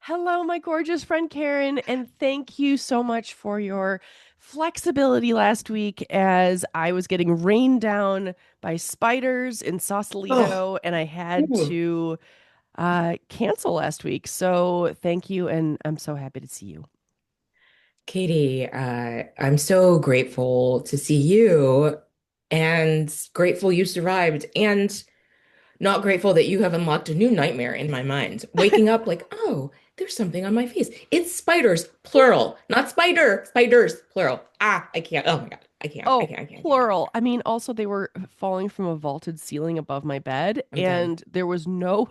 Hello, my gorgeous friend Karen, and thank you so much for your flexibility last week as I was getting rained down by spiders in Oh, Sausalito and I had ooh. to cancel last week. So thank you, and I'm so happy to see you. Katie, I'm so grateful to see you and grateful you survived and not grateful that you have unlocked a new nightmare in my mind. Waking up like, oh, there's something on my face. It's spiders, plural, not spiders, plural. Ah, I can't. Oh my God. I can't. I Oh, can't. I can't. I can't. I plural. can't. I mean, also they were falling from a vaulted ceiling above my bed, I'm done. and there was no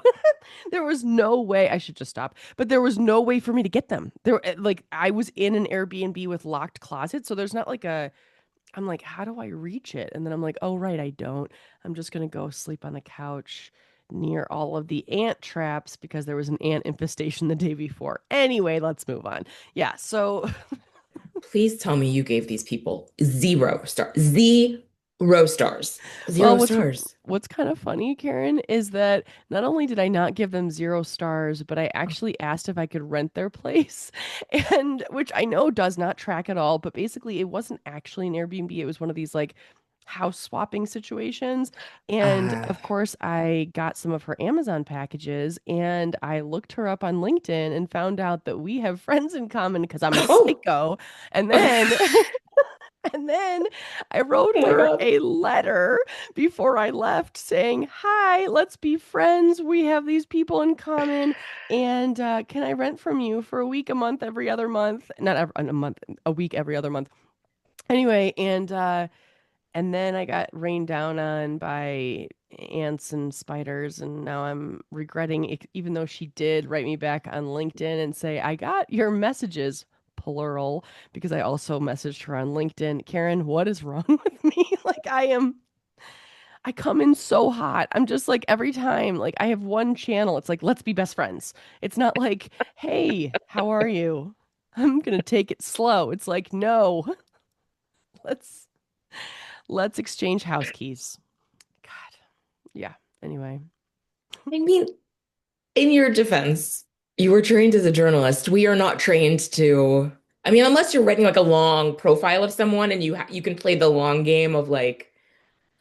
there was no way I should just stop. But there was no way for me to get them. Like I was in an Airbnb with locked closets, so there's not like a I'm like, how do I reach it? And then I'm like, oh right, I don't. I'm just gonna go sleep on the couch near all of the ant traps because there was an ant infestation the day before. Anyway, let's move on. Yeah, so Please tell me you gave these people 0 stars. 0 stars. Well, Zero what's stars. what's kind of funny, Karen, is that not only did I not give them 0 stars, but I actually asked if I could rent their place, and which I know does not track at all, but basically it wasn't actually an Airbnb. It was one of these like house swapping situations. And Uh, of course, I got some of her Amazon packages and I looked her up on LinkedIn and found out that we have friends in common because I'm a oh, psycho. And then oh And then I wrote my her God. a letter before I left saying, "Hi, let's be friends. We have these people in common. And can I rent from you for a week, a month, every other month? Not every, a month, a week, every other month." Anyway, and then I got rained down on by ants and spiders, and now I'm regretting it, even though she did write me back on LinkedIn and say, I got your messages, plural, because I also messaged her on LinkedIn. Karen, what is wrong with me? I come in so hot. I'm just like, every time, like, I have one channel. It's like, let's be best friends. It's not like, hey, how are you? I'm gonna take it slow. It's like, no, let's let's exchange house keys. God. Yeah. Anyway. I mean, in your defense, you were trained as a journalist. We are not trained to, I mean, unless you're writing like a long profile of someone and you can play the long game of like,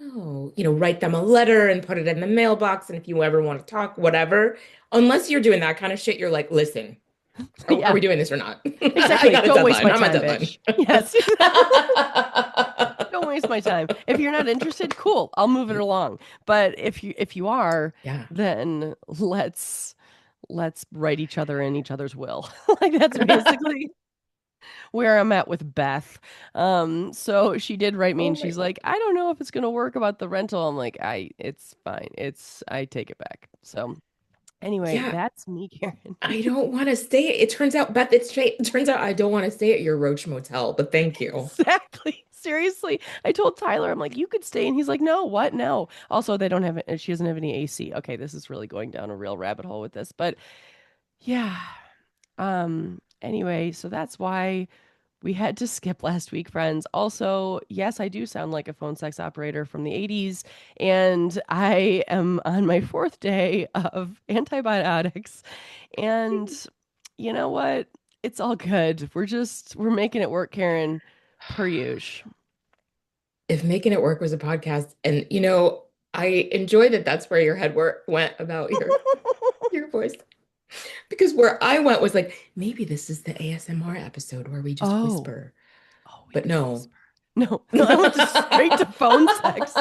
oh, write them a letter and put it in the mailbox and if you ever want to talk, whatever. Unless you're doing that kind of shit, you're like, listen, are Yeah, we doing this or not? I exactly. got a Don't waste deadline. my I'm a time, deadline. bitch. Yes. Don't waste my time. If you're not interested, cool. I'll move it along. But if you are, Yeah. then let's write each other in each other's will. Like that's basically where I'm at with Beth. So she did write me Oh and my she's God. like, I don't know if it's gonna work about the rental. I'm like, it's fine. I take it back. So anyway, Yeah. that's me, Karen. I don't want to stay. It turns out, Beth, it's straight. It turns out I don't want to stay at your Roach Motel, but thank you. Exactly. Seriously. I told Tyler, I'm like, you could stay. And he's like, no, what? No. Also, they don't have it. She doesn't have any AC. Okay, this is really going down a real rabbit hole with this. But yeah. Anyway, so that's why we had to skip last week, friends. Also, yes, I do sound like a phone sex operator from the 80s. And I am on my fourth day of antibiotics. And you know what? It's all good. We're making it work, Karen, per usual. If Making It Work was a podcast, and I enjoy that that's where your head work went about your voice. Because where I went was like, maybe this is the ASMR episode where we just Oh, whisper. oh, we But do no. whisper. No, no, I went to straight to phone sex.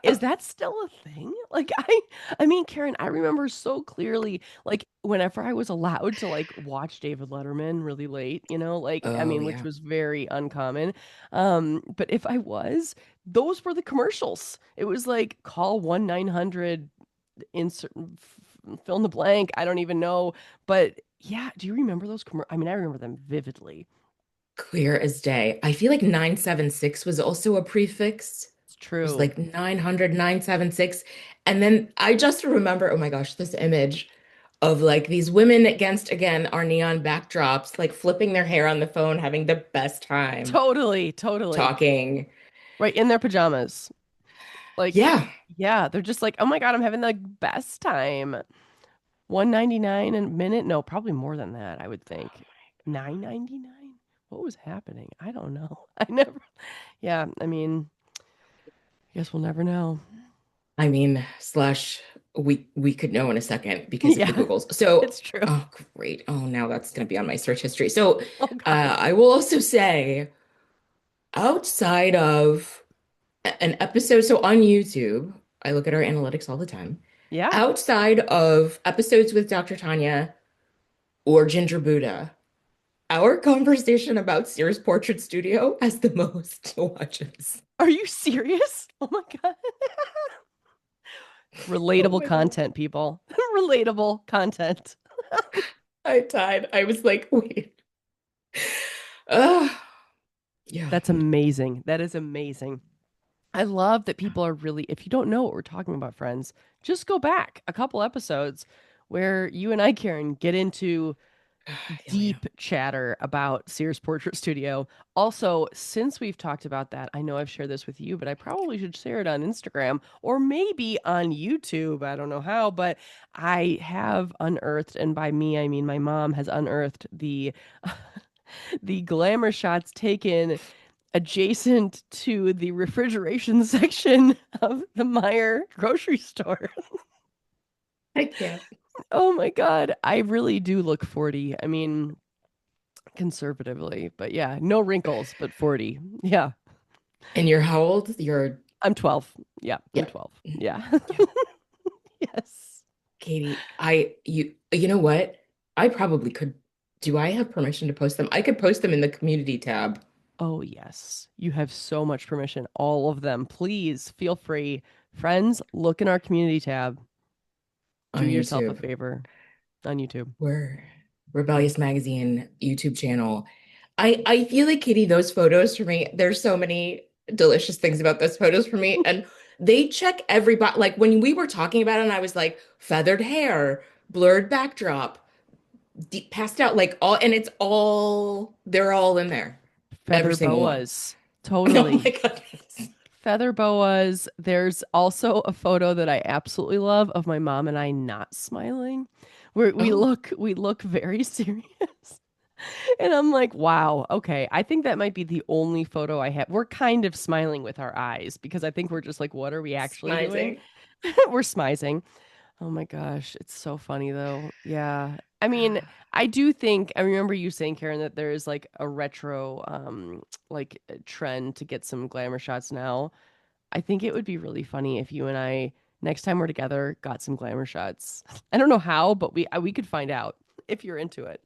Is that still a thing? I mean, Karen, I remember so clearly, like whenever I was allowed to like watch David Letterman really late, I Oh mean, which yeah. was very uncommon. But if I was, those were the commercials. It was like call 1-900 insert fill in the blank. I don't even know, but yeah, do you remember those I mean, I remember them vividly. Clear as day. I feel like 976 was also a prefix. It's It was true. like 900 976. And then I just remember, oh my gosh, this image of like these women against, again, our neon backdrops, like flipping their hair on the phone, having the best time Totally, totally. talking. Right in their pajamas. Like, Yeah. yeah, they're just like, oh my God, I'm having the best time. 1.99 a minute? No, probably more than that, I would think. 9.99? What was happening? I don't know. I never. Yeah, I mean, I guess we'll never know. I mean, slash, we could know in a second because of the Yeah, Googles. So, it's true. oh, great. Oh, now that's going to be on my search history. So, Oh God. I will also say, outside of an episode, so on YouTube, I look at our analytics all the time. Yeah. Outside of episodes with Dr. Tanya or Ginger Buddha, our conversation about Sears Portrait Studio has the most watches. Are you serious? Oh my God. Oh Relatable my God. content, people. Relatable content. I died. I was like, wait. Uh, yeah. That's amazing. That is amazing. I love that people are really, if you don't know what we're talking about, friends, just go back a couple episodes where you and I, Karen, get into Hell yeah. deep chatter about Sears Portrait Studio. Also, since we've talked about that, I know I've shared this with you, but I probably should share it on Instagram or maybe on YouTube. I don't know how, but I have unearthed, and by me, I mean my mom has unearthed the glamour shots taken adjacent to the refrigeration section of the Meyer grocery store. I can't. Oh my God. I really do look 40. I mean, conservatively, but yeah, no wrinkles, but 40. Yeah. And you're how old? You're, I'm 12. Yeah, I'm yeah. 12. Yeah. Yeah. Yes. Katie, you know what? I probably could. Do I have permission to post them? I could post them in the community tab Oh, yes. You have so much permission. All of them. Please feel free. Friends, look in our community tab. Do on yourself a YouTube. favor on YouTube. We're Yeah. Rebellious Magazine YouTube channel. I feel like Katie, those photos for me, there's so many delicious things about those photos for me. And they check every box. Like when we were talking about it, and I was like, feathered hair, blurred backdrop, deep passed out, like all, and it's all, they're all in there. Every Feather single one. boas. Oh my Totally. goodness. Feather boas. There's also a photo that I absolutely love of my mom and I not smiling. Where Oh, we look very serious. And I'm like, wow, okay. I think that might be the only photo I have. We're kind of smiling with our eyes because I think we're just like, what are we actually doing? smizing. We're smizing. Oh my gosh, it's so funny though. Yeah. I mean, I do think I remember you saying, Karen, that there is like a retro like trend to get some glamour shots now. I think it would be really funny if you and I next time we're together got some glamour shots. I don't know how, but we could find out if you're into it.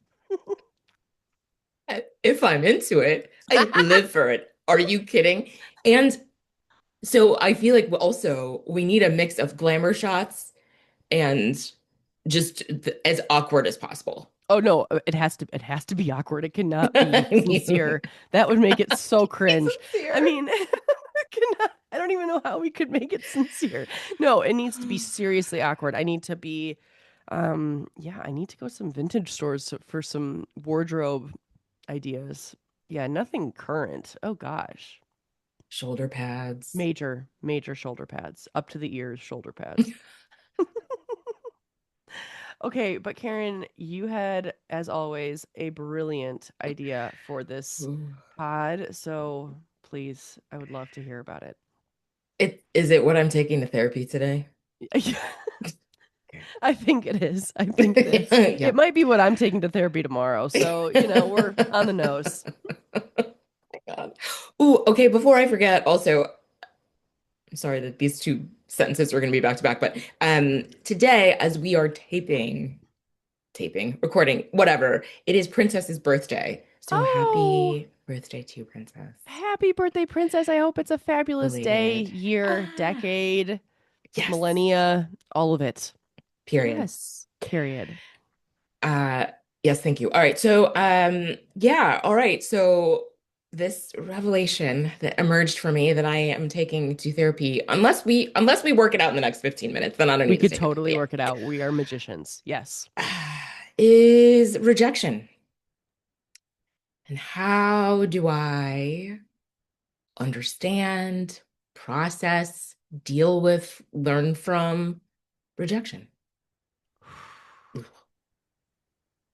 If I'm into it, I live for it. Are you kidding? And so I feel like also we need a mix of glamour shots and just as awkward as possible. Oh no, it has to be awkward. It cannot be I mean, sincere. That would make it so be cringe. I sincere. mean, I don't even know how we could make it sincere. No, it needs to be seriously awkward. I need to be yeah, I need to go to some vintage stores for some wardrobe ideas. Yeah, nothing current. Oh gosh. Shoulder pads. Major shoulder pads, up to the ears shoulder pads. Okay, but Karen, you had, as always, a brilliant idea for this Ooh. pod. So please, I would love to hear about it. It is it what I'm taking to therapy today? Okay. I think it is. I think it is. It Yeah. might be what I'm taking to therapy tomorrow. So, we're on the nose. God. Ooh, okay, before I forget, also, I'm sorry that these two sentences are going to be back to back, but today, as we are recording, whatever, it is Princess's birthday. So Oh, happy birthday to you, Princess. happy birthday, princess. I hope it's a fabulous day, Belated. year, Ah, decade, yes. millennia, all of it. Period. Yes. Period. Uh, yes, thank you. All right. So, yeah, all right. So this revelation that emerged for me that I am taking to therapy, unless we work it out in the next 15 minutes, then I don't We need to could take it. totally Yeah. work it out. We are magicians. Yes. Is rejection. And how do I understand, process, deal with, learn from rejection? Ooh,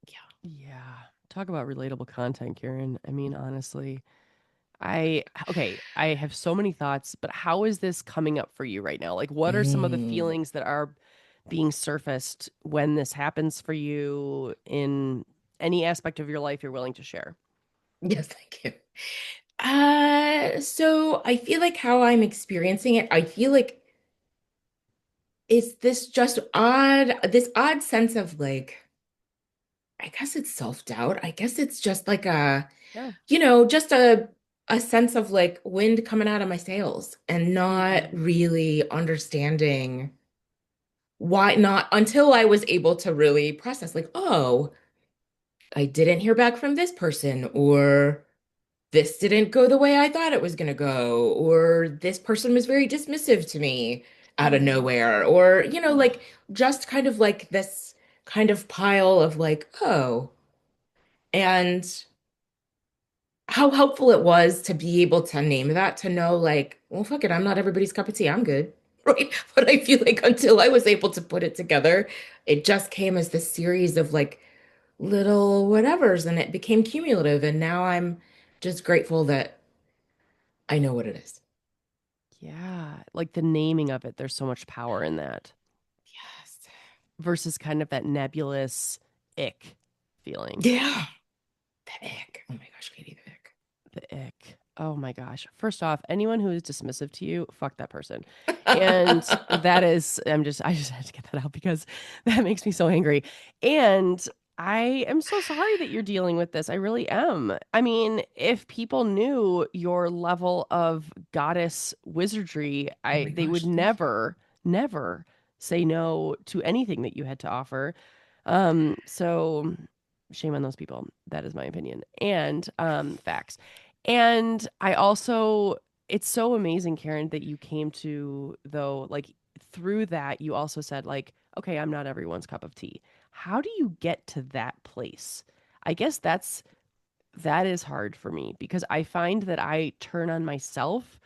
yeah. Yeah. Talk about relatable content, Karen. I mean, honestly, I okay, I have so many thoughts, but how is this coming up for you right now? Like, what are some of the Mm. feelings that are being surfaced when this happens for you in any aspect of your life you're willing to share? Yes, thank you. So I feel like how I'm experiencing it, I feel like it's this odd sense of like, I guess it's self-doubt. I guess it's just like Yeah. just a sense of like wind coming out of my sails and not Mm. really understanding why not until I was able to really process like, oh, I didn't hear back from this person, or this didn't go the way I thought it was going to go, or this person was very dismissive to me out of Mm. nowhere, or, Ugh. like just kind of like this kind of pile of like, oh, and how helpful it was to be able to name that, to know like, well, fuck it, I'm not everybody's cup of tea. I'm good. Right. But I feel like until I was able to put it together, it just came as this series of like little whatevers and it became cumulative. And now I'm just grateful that I know what it is. Yeah. Like the naming of it, there's so much power in that Yes. versus kind of that nebulous ick feeling. Yeah. The ick. Oh my gosh, Katie, the The ick. Oh my gosh. First off, anyone who is dismissive to you, fuck that person. And that ick. is, I just had to get that out because that makes me so angry. And I am so sorry that you're dealing with this. I really am. I mean, if people knew your level of goddess wizardry, Oh my they would gosh, thank you. never say no to anything that you had to offer. So shame on those people. That is my opinion. And facts. And I also, it's so amazing, Karen, that you came to, though, like through that, you also said, like, okay, I'm not everyone's cup of tea. How do you get to that place? I guess that is hard for me because I find that I turn on myself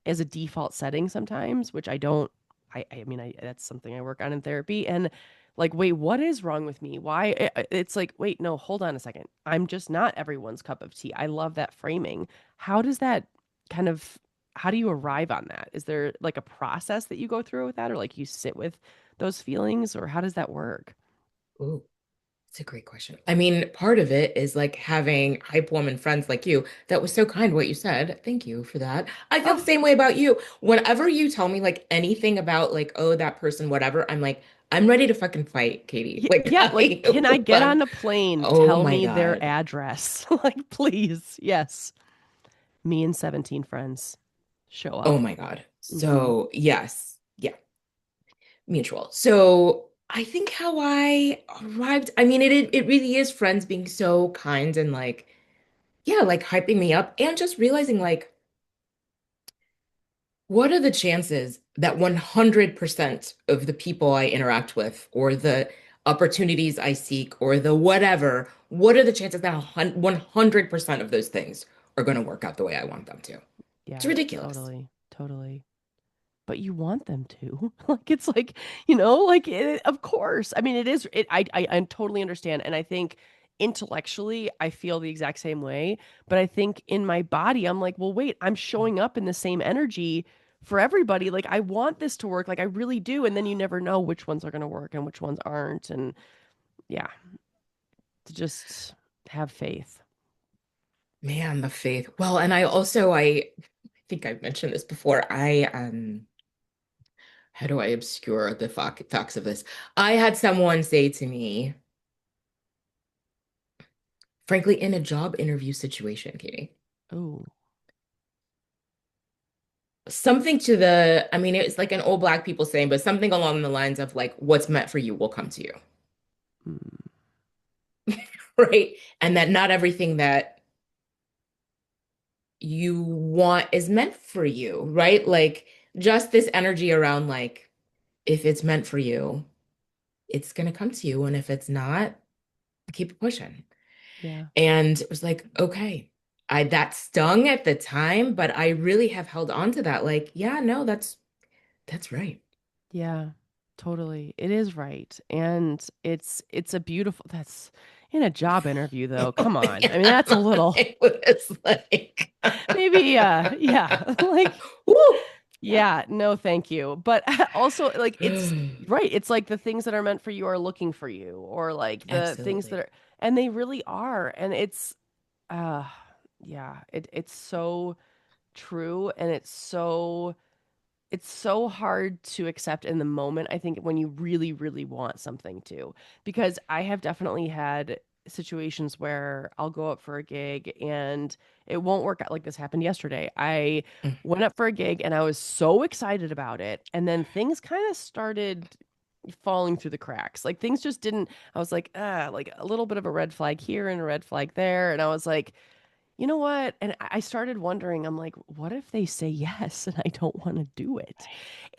as a default setting sometimes, which I don't. I mean, that's something I work on in therapy. And like, wait, what is wrong with me? Why? It's like, wait, no, hold on a second. I'm just not everyone's cup of tea. I love that framing. How does that kind of? How do you arrive on that? Is there like a process that you go through with that, or like you sit with those feelings, or how does that work? Ooh, it's a great question. I mean, part of it is like having hype woman friends like you. That was so kind what you said. Thank you for that. I feel the Oh, same way about you. Whenever you tell me like anything about like, oh, that person, whatever, I'm like, I'm ready to fucking fight, Katie. Like yeah. Like, I can I get love, on a plane? oh Tell my me their God. address. Like, please. Yes. Me and 17 friends show Oh up. my God. Hmm. So yes. Yeah. Mutual. So I think how I arrived, I mean, it really is friends being so kind and like, yeah, like hyping me up and just realizing like, what are the chances that 100% of the people I interact with or the opportunities I seek or the whatever, what are the chances that 100% of those things are going to work out the way I want them to? It's Yeah, ridiculous. totally. Totally. But you want them to. Like it's like, like of course. I mean, it is I totally understand and I think intellectually I feel the exact same way, but I think in my body I'm like, "Well, wait, I'm showing up in the same energy for everybody. Like I want this to work. Like I really do." And then you never know which ones are going to work and which ones aren't and yeah, to just have faith. Man, the faith. Well, and I think I've mentioned this before. How do I obscure the facts of this? I had someone say to me, frankly, in a job interview situation, Katie, Oh. something to the, I mean, it's like an old black people saying, but something along the lines of like, what's meant for you will come to you, Mm, right? And that not everything that you want is meant for you, right? Like just this energy around like, if it's meant for you, it's gonna come to you. And if it's not, keep it pushing. yeah. And it was like, okay. That stung at the time, but I really have held on to that. Like, yeah, no, that's right. Yeah. Totally. It is right. And it's a beautiful that's in a job interview though. Come on. I mean, Yeah, that's a little it was like, maybe yeah. Like woo, yeah. yeah, no thank you. But also like it's right. It's like the things that are meant for you are looking for you or like the things that Absolutely. are and they really are. And it's uh yeah, it's so true and it's so hard to accept in the moment, I think, when you really, really want something to. Because I have definitely had situations where I'll go up for a gig and it won't work out. Like this happened yesterday. I Mm. went up for a gig and I was so excited about it. And then things kind of started falling through the cracks. Like things just didn't, I was like a little bit of a red flag here and a red flag there. And I was like, you know what? And I started wondering, I'm like, what if they say yes and I don't want to do it? Right.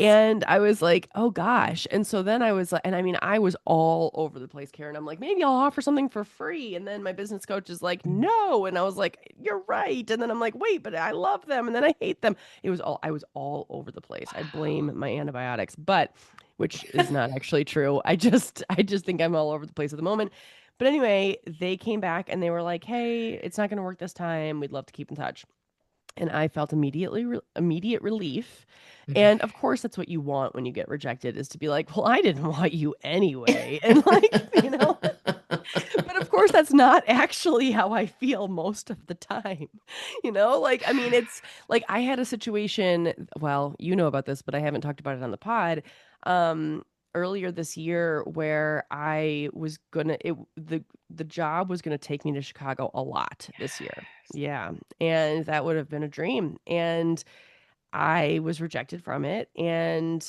And I was like, oh gosh. And so then I was like, and I mean, I was all over the place, Karen. I'm like, maybe I'll offer something for free. And then my business coach is like, Mm. no. And I was like, you're right. And then I'm like, wait, but I love them. And then I hate them. I was all over the place. I blame my antibiotics, but which is not actually true. I just think I'm all over the place at the moment. But anyway, they came back and they were like, "Hey, it's not going to work this time. We'd love to keep in touch." And I felt immediate relief. And of course, that's what you want when you get rejected is to be like, "Well, I didn't want you anyway." And like, but of course that's not actually how I feel most of the time. Like I mean it's like I had a situation, well, you know about this, but I haven't talked about it on the pod. Um Earlier this year where I was gonna it the job was gonna take me to Chicago a lot this year. Yes. Yeah. And that would have been a dream. And I was rejected from it and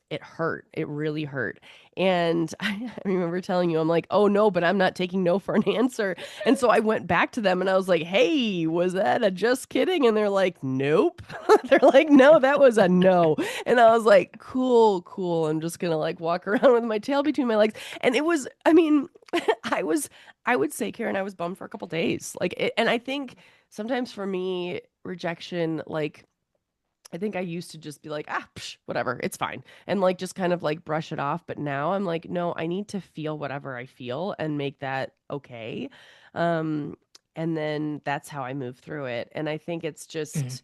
it hurt. It really hurt. And I remember telling you, I'm like, oh no, but I'm not taking no for an answer. And so I went back to them and I was like, hey, was that a just kidding? And they're like, nope. They're like, no, that was a no. And I was like, cool, cool. I'm just gonna like walk around with my tail between my legs. And it was, I mean, I was, I would say, Karen, I was bummed for a couple days. And I think sometimes for me, rejection, like I think I used to just be like, ah, psh, whatever, it's fine. And like just kind of like brush it off. But now I'm like, no, I need to feel whatever I feel and make that okay. Um, and then that's how I move through it. And I think it's Mm. just,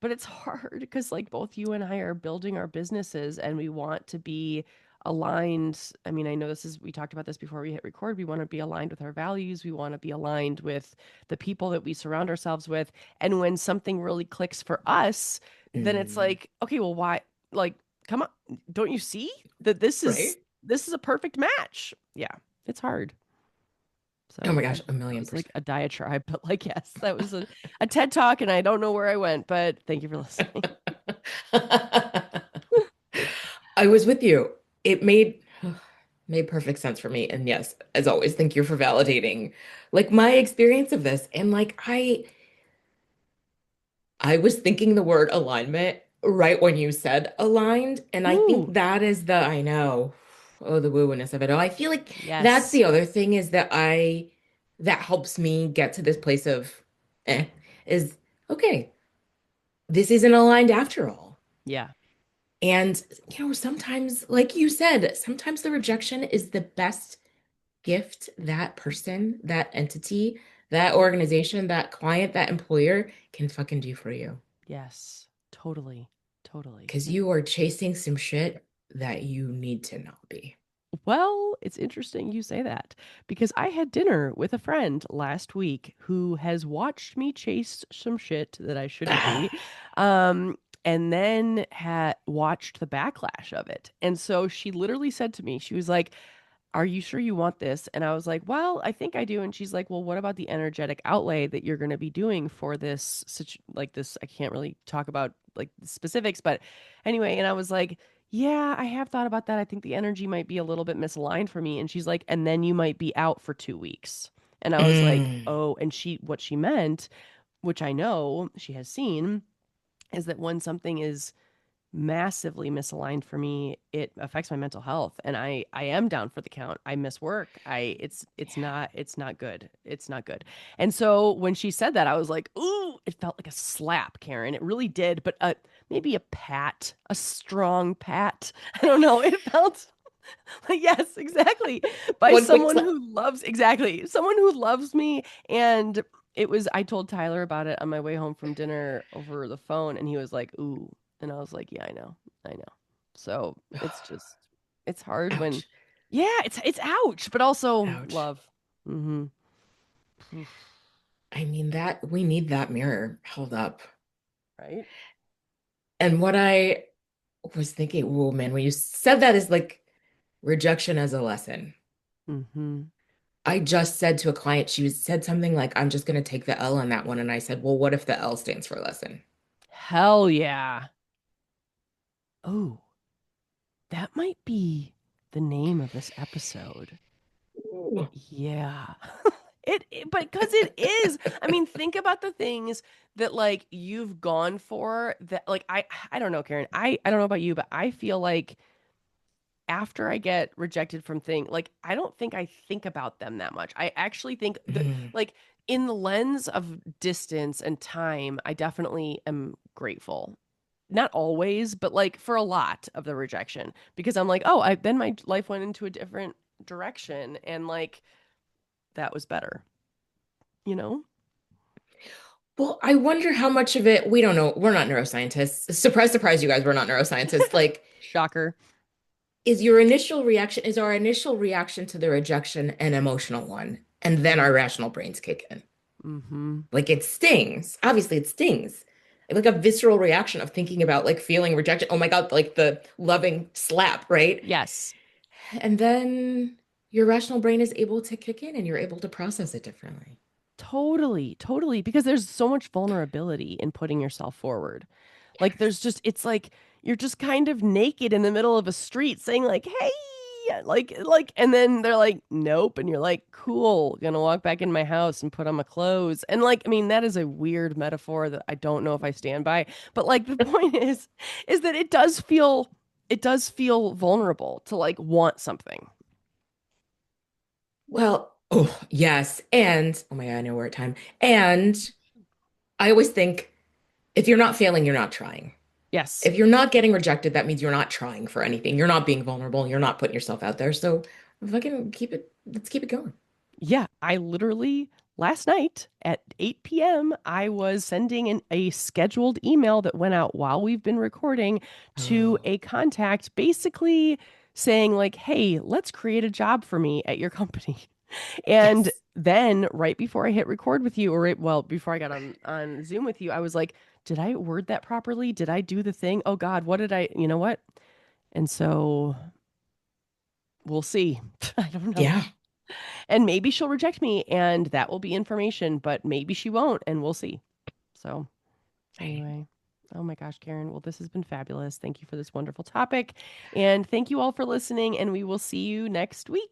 but it's hard because like both you and I are building our businesses and we want to be aligned. I mean, I know we talked about this before we hit record. We want to be aligned with our values. We want to be aligned with the people that we surround ourselves with. And when something really clicks for us, then it's Mm. like, okay, well, why? Like, come on, don't you see that Right? this is a perfect match? Yeah, it's hard. Oh So my I gosh, know a that million was like percent. a diatribe, but like, yes, that was a TED talk, and I don't know where I went, but thank you for listening. I was with you. It made perfect sense for me. And yes, as always, thank you for validating like my experience of this. And like I was thinking the word alignment right when you said aligned. And I think Ooh, that is I know, oh, the woo-woo-ness of it all. I feel like that's yes. the other thing is that helps me get to this place of, eh, is okay, this isn't aligned after all. Yeah. And, sometimes, like you said, sometimes the rejection is the best gift that person, that entity, that organization, that client, that employer can fucking do for you. Yes. Totally. Totally. Because you are chasing some shit that you need to not be. Well, it's interesting you say that because I had dinner with a friend last week who has watched me chase some shit that I shouldn't be, um, and then had watched the backlash of it. And so she literally said to me, she was like, are you sure you want this? And I was like, well, I think I do. And she's like, well, what about the energetic outlay that you're going to be doing for this, like this? I can't really talk about like the specifics, but anyway. And I was like, yeah, I have thought about that. I think the energy might be a little bit misaligned for me. And she's like, and then you might be out for 2 weeks. And I was like, Mm. oh, and what she meant, which I know she has seen, is that when something is massively misaligned for me, it affects my mental health and I am down for the count. I miss work. I it's not good. It's not good. And so when she said that, I was like, ooh, it felt like a slap, Karen. It really did. But maybe a pat, a strong pat. I don't know. It felt like, yes, exactly. By One quick someone slap. who loves, exactly, someone who loves me. And I told Tyler about it on my way home from dinner over the phone, and he was like, ooh. And I was like, yeah, I know. I know. So it's hard when, Ouch. yeah, it's ouch, but also Ouch. love. Mm-hmm. I mean, that we need that mirror held up. Right? And what I was thinking, oh man, when you said that is like rejection as a lesson. Mm-hmm. I just said to a client, said something like, I'm just going to take the L on that one. And I said, well, what if the L stands for lesson? Hell yeah. Oh, that might be the name of this episode. Ooh. Yeah. But because it is. I mean, think about the things that like you've gone for that like I don't know, Karen. I don't know about you, but I feel like after I get rejected from like I don't think I think about them that much. I actually think that Mm, like in the lens of distance and time, I definitely am grateful. Not always, but like for a lot of the rejection because I'm like, "Oh, I then my life went into a different direction and like that was better." You know? well, I wonder how much of it, we don't know. We're not neuroscientists. Surprise, surprise, you guys, we're not neuroscientists. Like, Shocker. is our initial reaction to the rejection an emotional one? And then Mm, our rational brains kick in. mm-hmm. Like it stings. Obviously, it stings. Like a visceral reaction of thinking about like feeling rejection. Oh my God, like the loving slap, right? Yes. And then your rational brain is able to kick in and you're able to process it differently. Totally, totally. Because there's so much vulnerability in putting yourself forward. Like Yes. it's like you're just kind of naked in the middle of a street saying like, "Hey," like and then they're like, "Nope." And you're like, "Cool, gonna walk back in my house and put on my clothes." And like, I mean, that is a weird metaphor that I don't know if I stand by, but like the point is that it does feel vulnerable to like want something. Well, oh, yes. And oh my God, I know we're at time. And I always think if you're not failing, you're not trying. Yes. If you're not getting rejected, that means you're not trying for anything. You're not being vulnerable. You're not putting yourself out there. So fucking let's keep it going. Yeah, I literally last night at 8 p.m. I was sending a scheduled email that went out while we've been recording to Oh, a contact basically saying like, "Hey, let's create a job for me at your company." And yes. then right before I hit record with you or before I got on Zoom with you, I was like, "Did I word that properly? Did I do the thing? Oh god, what did I, you know what?" And so we'll see. I don't know. Yeah. And maybe she'll reject me and that will be information, but maybe she won't and we'll see. So, Right. anyway. Oh my gosh, Karen. Well, this has been fabulous. Thank you for this wonderful topic. And thank you all for listening. And we will see you next week.